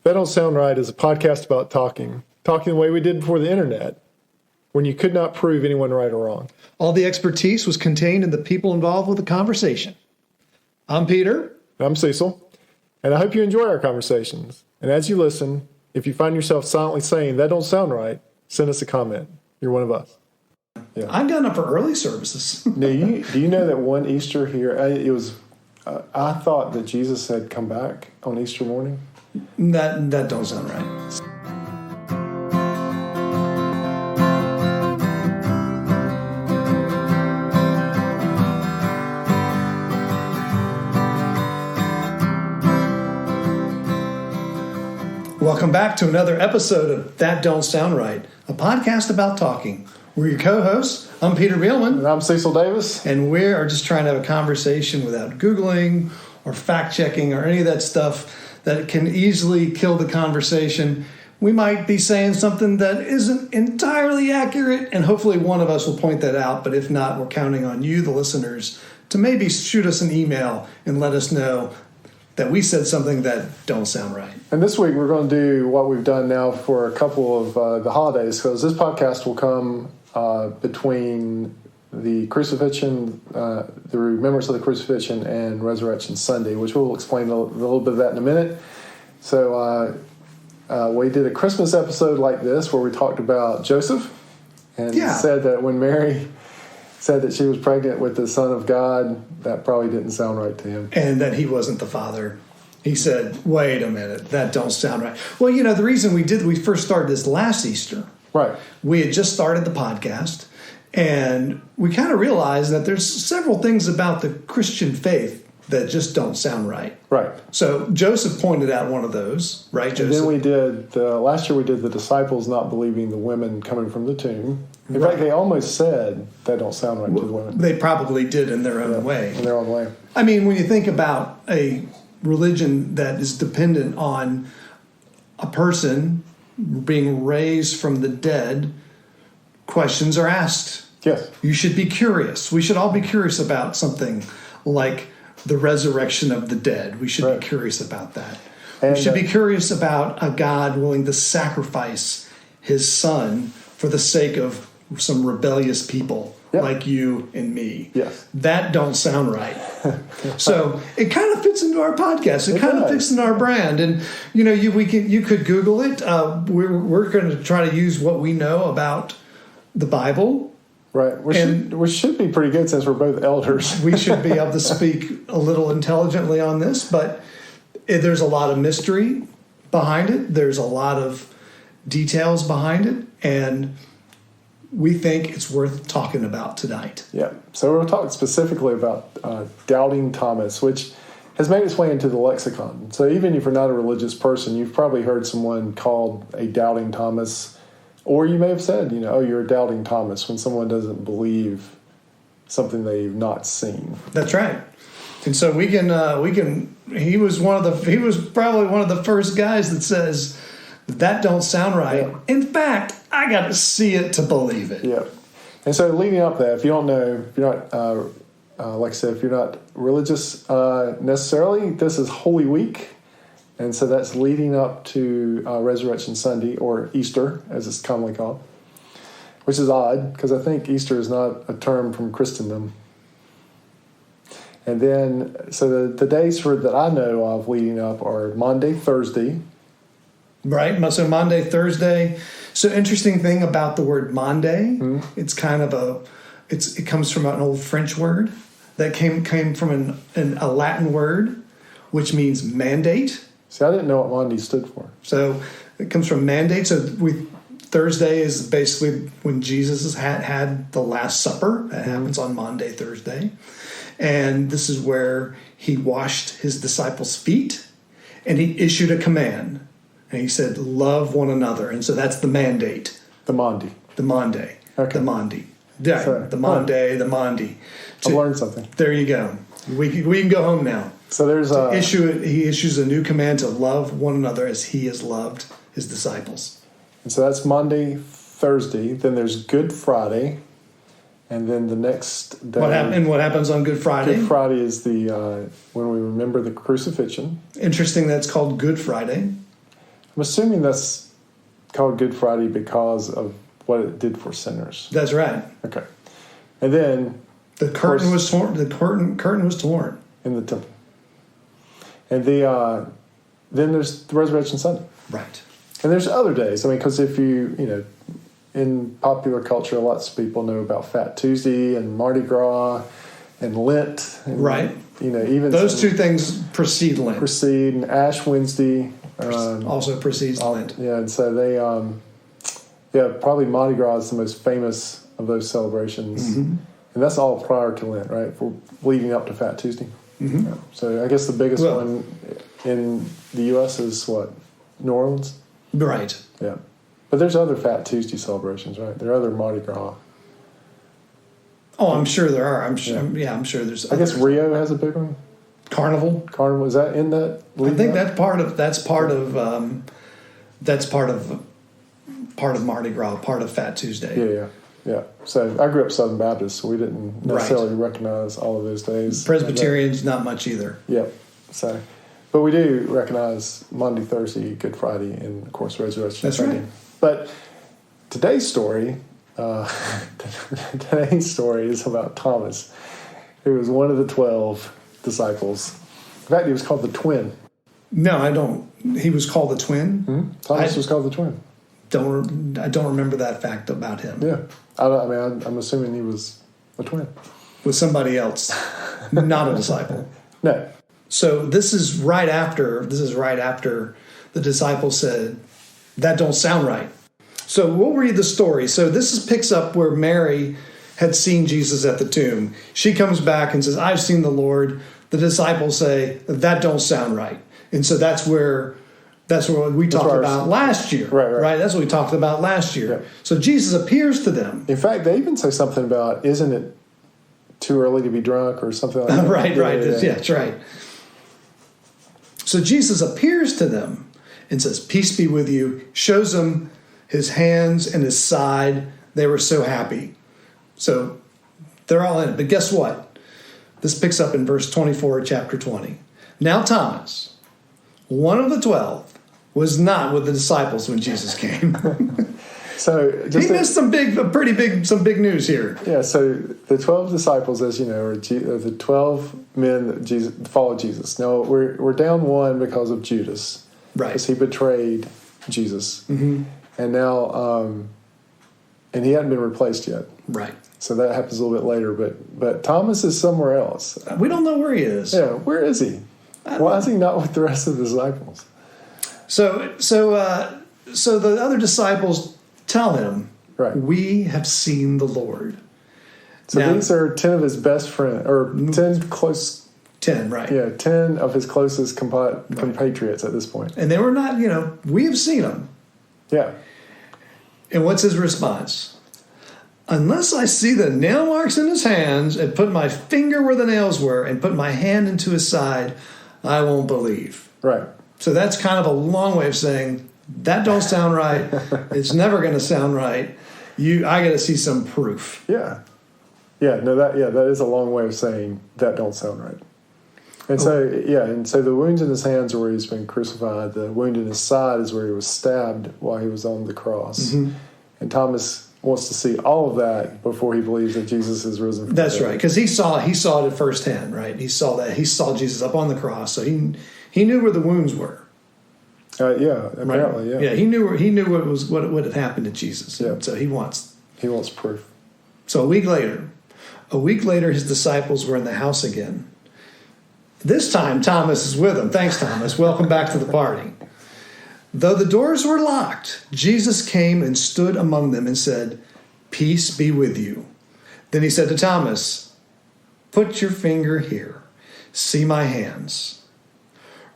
That Don't Sound Right is a podcast about talking the way we did before the internet, when you could not prove anyone right or wrong. All the expertise was contained in the people involved with the conversation. I'm Peter. I'm Cecil, and I hope you enjoy our conversations. And as you listen, if you find yourself silently saying, that don't sound right, send us a comment. You're one of us. Yeah. I've gotten up for early services. Do you know that one Easter here, I thought that Jesus had come back on Easter morning? That don't sound right. Welcome back to another episode of That Don't Sound Right, a podcast about talking. We're your co-hosts. I'm Peter Bielman. And I'm Cecil Davis. And we are just trying to have a conversation without Googling or fact-checking or any of that stuff that can easily kill the conversation. We might be saying something that isn't entirely accurate, and hopefully one of us will point that out. But if not, we're counting on you, the listeners, to maybe shoot us an email and let us know that we said something that don't sound right. And this week we're going to do what we've done now for a couple of the holidays, because this podcast will come between the crucifixion, the remembrance of the crucifixion, and Resurrection Sunday, which we'll explain a little bit of that in a minute. So we did a Christmas episode like this where we talked about Joseph and said that when Mary said that she was pregnant with the Son of God, that probably didn't sound right to him. And that he wasn't the father. He said, wait a minute, that don't sound right. Well, you know, the reason we first started this last Easter. Right. We had just started the podcast, and we kind of realized that there's several things about the Christian faith that just don't sound right. Right. So Joseph pointed out one of those, right, Joseph? And then we did, last year we did the disciples not believing the women coming from the tomb. In fact, they almost said that don't sound right to the women. They probably did in their own way. In their own way. I mean, when you think about a religion that is dependent on a person being raised from the dead, questions are asked. Yes. You should be curious. We should all be curious about something like the resurrection of the dead. We should be curious about that. And we should be curious about a God willing to sacrifice his son for the sake of some rebellious people like you and me. Yes. That don't sound right. So it kind of fits into our podcast. It kind of fits into our brand. And, you know, you could Google it. We're going to try to use what we know about the Bible. Right. We should be pretty good since we're both elders. We should be able to speak a little intelligently on this, but there's a lot of mystery behind it. There's a lot of details behind it, and we think it's worth talking about tonight. Yeah. So we're talking specifically about doubting Thomas, which has made its way into the lexicon. So even if you're not a religious person, you've probably heard someone called a doubting Thomas. Or you may have said, you know, oh, you're a doubting Thomas, when someone doesn't believe something they've not seen. That's right. And so we can. He was probably one of the first guys that says that don't sound right. Yeah. In fact, I got to see it to believe it. Yeah. And so leading up to that, if you don't know, if you're not, like I said, if you're not religious necessarily, this is Holy Week. And so that's leading up to Resurrection Sunday, or Easter, as it's commonly called, which is odd because I think Easter is not a term from Christendom. And then, so the days that I know of leading up are Monday, Thursday. Right. So Monday, Thursday. So interesting thing about the word Monday, it's kind of it comes from an old French word that came from a Latin word, which means mandate. See, I didn't know what Monday stood for. So it comes from mandate. So Thursday is basically when Jesus had the Last Supper. That happens on Monday, Thursday. And this is where he washed his disciples' feet, and he issued a command. And he said, love one another. And so that's the mandate. The Monday. The Monday. Okay. The Monday. Yeah, sorry. The Monday, the Monday. I learned something. There you go. We can go home now. So there's he issues a new command to love one another as he has loved his disciples. And so that's Monday, Thursday. Then there's Good Friday, and then the next day. What happens on Good Friday? Good Friday is the when we remember the crucifixion. Interesting. That's called Good Friday. I'm assuming that's called Good Friday because of what it did for sinners. That's right. Okay. And then the curtain was torn. The curtain was torn in the temple. And then there's the Resurrection Sunday. Right. And there's other days. I mean, because if in popular culture, lots of people know about Fat Tuesday and Mardi Gras and Lent. And, right. Even those two things precede Lent. And Ash Wednesday also precedes Lent. Yeah, and so they, probably Mardi Gras is the most famous of those celebrations, and that's all prior to Lent, right? For leading up to Fat Tuesday. Mm-hmm. Yeah. So I guess the biggest one in the U.S. is what, New Orleans? Right. Yeah, but there's other Fat Tuesday celebrations, right? There are other Mardi Gras. Oh, I'm sure there are. I'm sure there's. I guess Rio has a big one. Carnival is that in that? I think that's part of Mardi Gras, part of Fat Tuesday. Yeah. So I grew up Southern Baptist, so we didn't necessarily recognize all of those days. Presbyterians, not much either. Yeah. So, but we do recognize Monday, Thursday, Good Friday, and of course Resurrection Sunday. Right. But today's story is about Thomas, who was one of the 12 disciples. In fact, he was called the twin. No, I don't. He was called the twin? Mm-hmm. Thomas was called the twin. I don't remember that fact about him. Yeah. I'm assuming he was a twin. With somebody else, not a disciple. No. So this is right after the disciples said, that don't sound right. So we'll read the story. So this picks up where Mary had seen Jesus at the tomb. She comes back and says, I've seen the Lord. The disciples say, that don't sound right. And so that's what we talked about last year. Right. That's what we talked about last year. Yeah. So Jesus appears to them. In fact, they even say something about, isn't it too early to be drunk or something like that? Right. Yeah, that's right. So Jesus appears to them and says, peace be with you, shows them his hands and his side. They were so happy. So they're all in it. But guess what? This picks up in verse 24 of chapter 20. Now Thomas, one of the 12, was not with the disciples when Jesus came. So he missed some big news here. Yeah, so the 12 disciples, as you know, are the 12 men that followed Jesus. Now, we're down one because of Judas. Right. Because he betrayed Jesus. Mm-hmm. And now, and he hadn't been replaced yet. Right. So that happens a little bit later. But Thomas is somewhere else. We don't know where he is. Yeah, where is he? Why is he not with the rest of the disciples? So the other disciples tell him, right, we have seen the Lord. So now, these are 10 of his best friends, or 10 close. 10, right. Yeah, 10 of his closest compatriots at this point. And they were not, we have seen him. Yeah. And what's his response? Unless I see the nail marks in his hands and put my finger where the nails were and put my hand into his side, I won't believe. Right. So that's kind of a long way of saying, that don't sound right. It's never going to sound right. I got to see some proof. Yeah. Yeah, no, that is a long way of saying that don't sound right. And so the wounds in his hands are where he's been crucified. The wound in his side is where he was stabbed while he was on the cross. Mm-hmm. And Thomas wants to see all of that before he believes that Jesus is risen from the dead. That's right, because he saw it firsthand, right? He saw Jesus up on the cross, so he knew where the wounds were. Apparently, right? Yeah, he knew what had happened to Jesus. Yeah. So he wants proof. So a week later, his disciples were in the house again. This time, Thomas is with them. Thanks, Thomas. Welcome back to the party. Though the doors were locked, Jesus came and stood among them and said, peace be with you. Then he said to Thomas, put your finger here. See my hands.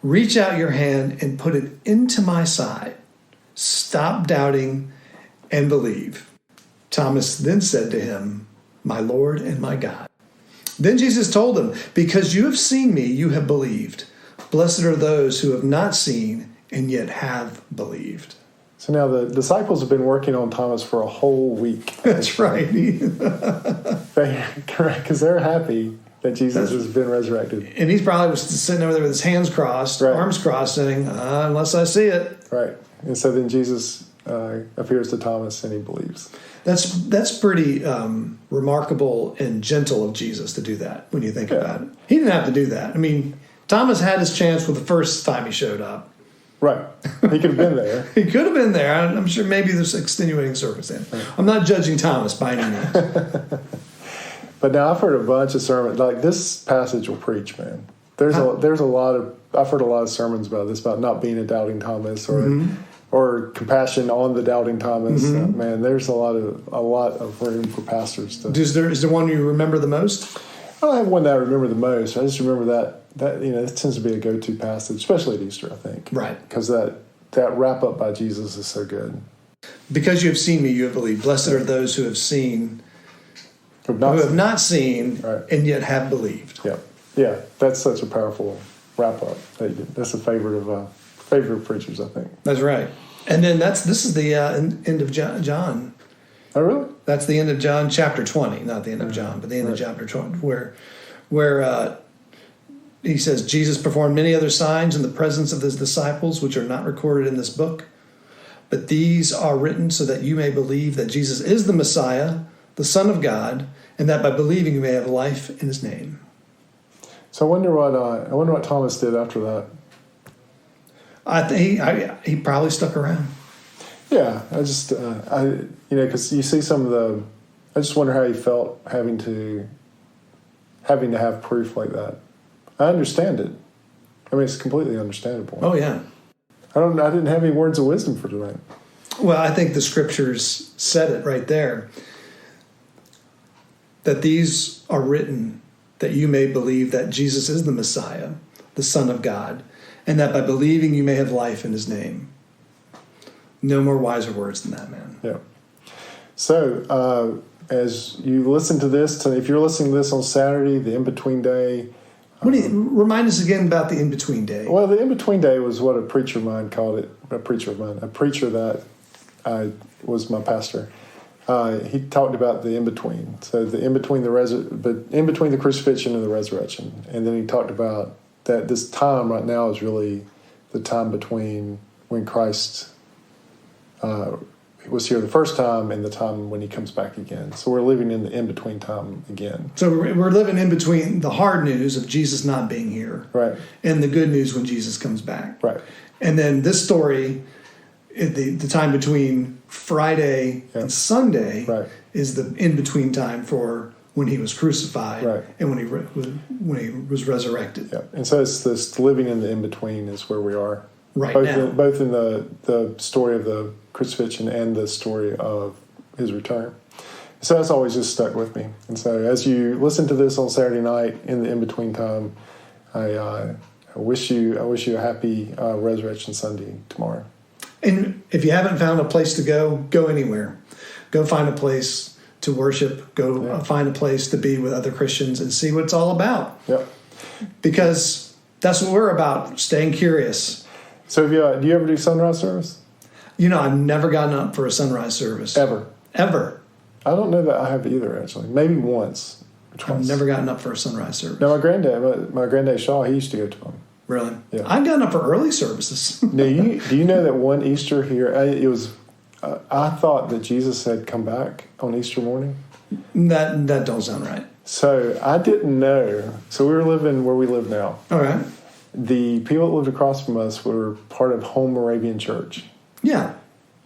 Reach out your hand and put it into my side. Stop doubting and believe. Thomas then said to him, my Lord and my God. Then Jesus told him, because you have seen me, you have believed. Blessed are those who have not seen and yet have believed. So now the disciples have been working on Thomas for a whole week. That's right. Correct, because they're happy that Jesus has been resurrected. And he's probably was sitting over there with his hands crossed, arms crossed, saying, unless I see it. Right. And so then Jesus appears to Thomas and he believes. That's pretty remarkable and gentle of Jesus to do that when you think about it. He didn't have to do that. I mean, Thomas had his chance with the first time he showed up. Right. He could have been there. He could have been there. I'm sure maybe there's extenuating circumstance. I'm not judging Thomas by any means. But now I've heard a bunch of sermons. Like this passage will preach, man. There's a lot of, I've heard a lot of sermons about this, about not being a doubting Thomas or compassion on the doubting Thomas. Man, there's a lot of room for pastors to. Is there one you remember the most? I don't have one that I remember the most. I just remember that it tends to be a go-to passage, especially at Easter, I think. Right. Because that wrap up by Jesus is so good. Because you have seen me, you have believed. Blessed are those who have seen, who have not seen, and yet have believed. Yeah. Yeah, that's such a powerful wrap up. That's a favorite of preachers, I think. That's right. And then this is the end of John. Oh, really? That's the end of John chapter 20, not the end of John, but the end of chapter 20, where he says, Jesus performed many other signs in the presence of his disciples, which are not recorded in this book. But these are written so that you may believe that Jesus is the Messiah, the Son of God, and that by believing you may have life in his name. So I wonder what Thomas did after that. I think he probably stuck around. Yeah, because you see some of the. I just wonder how he felt having to have proof like that. I understand it. I mean, it's completely understandable. Oh yeah. I didn't have any words of wisdom for tonight. Well, I think the scriptures said it right there. That these are written that you may believe that Jesus is the Messiah, the Son of God, and that by believing you may have life in his name. No more wiser words than that, man. Yeah. So, as you listen to this, if you're listening to this on Saturday, the in-between day. Remind us again about the in-between day. Well, the in-between day was what a preacher of mine called it. A preacher that was my pastor. He talked about the in-between. So the in-between the crucifixion and the resurrection. And then he talked about that this time right now is really the time between when Christ was here the first time and the time when he comes back again. So we're living in the in-between time again. So we're living in between the hard news of Jesus not being here, right, and the good news when Jesus comes back. Right. And then this story, the time between Friday and Sunday is the in-between time for when he was crucified and when he was resurrected. Yeah. And so it's this living in the in-between is where we are. Both in the story of the crucifixion and the story of his return. So that's always just stuck with me. And so as you listen to this on Saturday night in the in-between time, I wish you a happy Resurrection Sunday tomorrow. And if you haven't found a place to go anywhere. Go find a place to worship. Go find a place to be with other Christians and see what it's all about. Yep. Because that's what we're about, staying curious. So do you ever do sunrise service? I've never gotten up for a sunrise service. Ever? I don't know that I have either, actually. Maybe once or twice. I've never gotten up for a sunrise service. No, my granddad Shaw, he used to go to them. Really? Yeah. I've gotten up for early services. Do you know that one Easter here, it was, I thought that Jesus had come back on Easter morning. That don't sound right. So I didn't know. So we were living where we live now. All right. The people that lived across from us were part of Home Moravian Church. Yeah.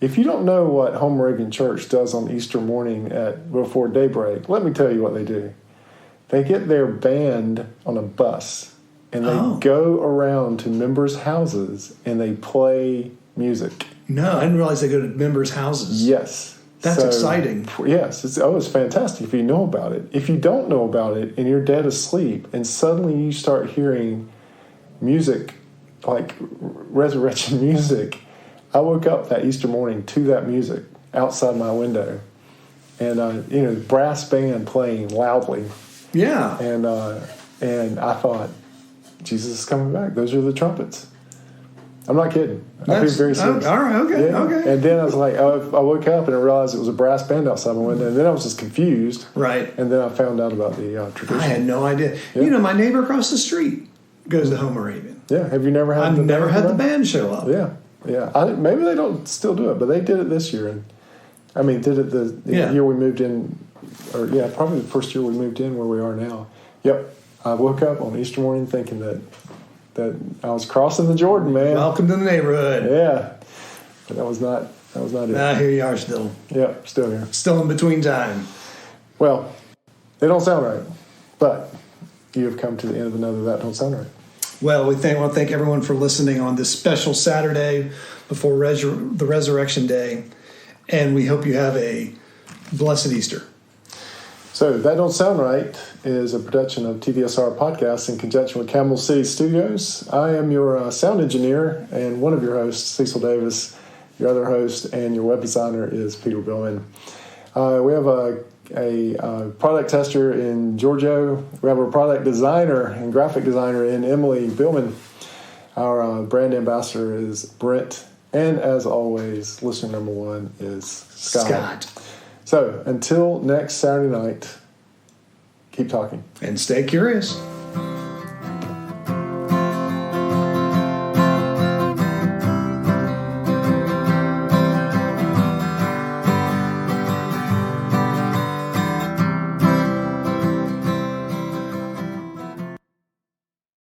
If you don't know what Home Moravian Church does on Easter morning before daybreak, let me tell you what they do. They get their band on a bus, and they go around to members' houses, and they play music. No, I didn't realize they go to members' houses. Yes. That's exciting. Yes. It's fantastic if you know about it. If you don't know about it, and you're dead asleep, and suddenly you start hearing music, like resurrection music. I woke up that Easter morning to that music outside my window, and brass band playing loudly. Yeah. And I thought, Jesus is coming back. Those are the trumpets. I'm not kidding. I'm being very serious. All right, okay, okay. And then I was like, I woke up and I realized it was a brass band outside my window. And then I was just confused. Right. And then I found out about the tradition. I had no idea. Yeah. You know, my neighbor across the street goes to Home Moravian. Yeah. Have you never had I've never had the band show up. Yeah. Yeah. Maybe they don't still do it, but they did it this year. And I mean, did it the year we moved in, or probably the first year we moved in where we are now. Yep. I woke up on Easter morning thinking that I was crossing the Jordan, man. Welcome to the neighborhood. Yeah. But that was not it. Here you are still. Yep, still here. Still in between time. Well, they don't sound right. But you have come to the end of another That Don't Sound Right. Well, want to thank everyone for listening on this special Saturday before the Resurrection Day. And we hope you have a blessed Easter. So, That Don't Sound Right is a production of TDSR Podcast in conjunction with Camel City Studios. I am your sound engineer and one of your hosts, Cecil Davis. Your other host and your web designer is Peter Billman. We have a product tester in Giorgio. We have a product designer and graphic designer in Emily Billman. Our brand ambassador is Brent. And as always, listener number one is Scott. So, until next Saturday night, keep talking. And stay curious.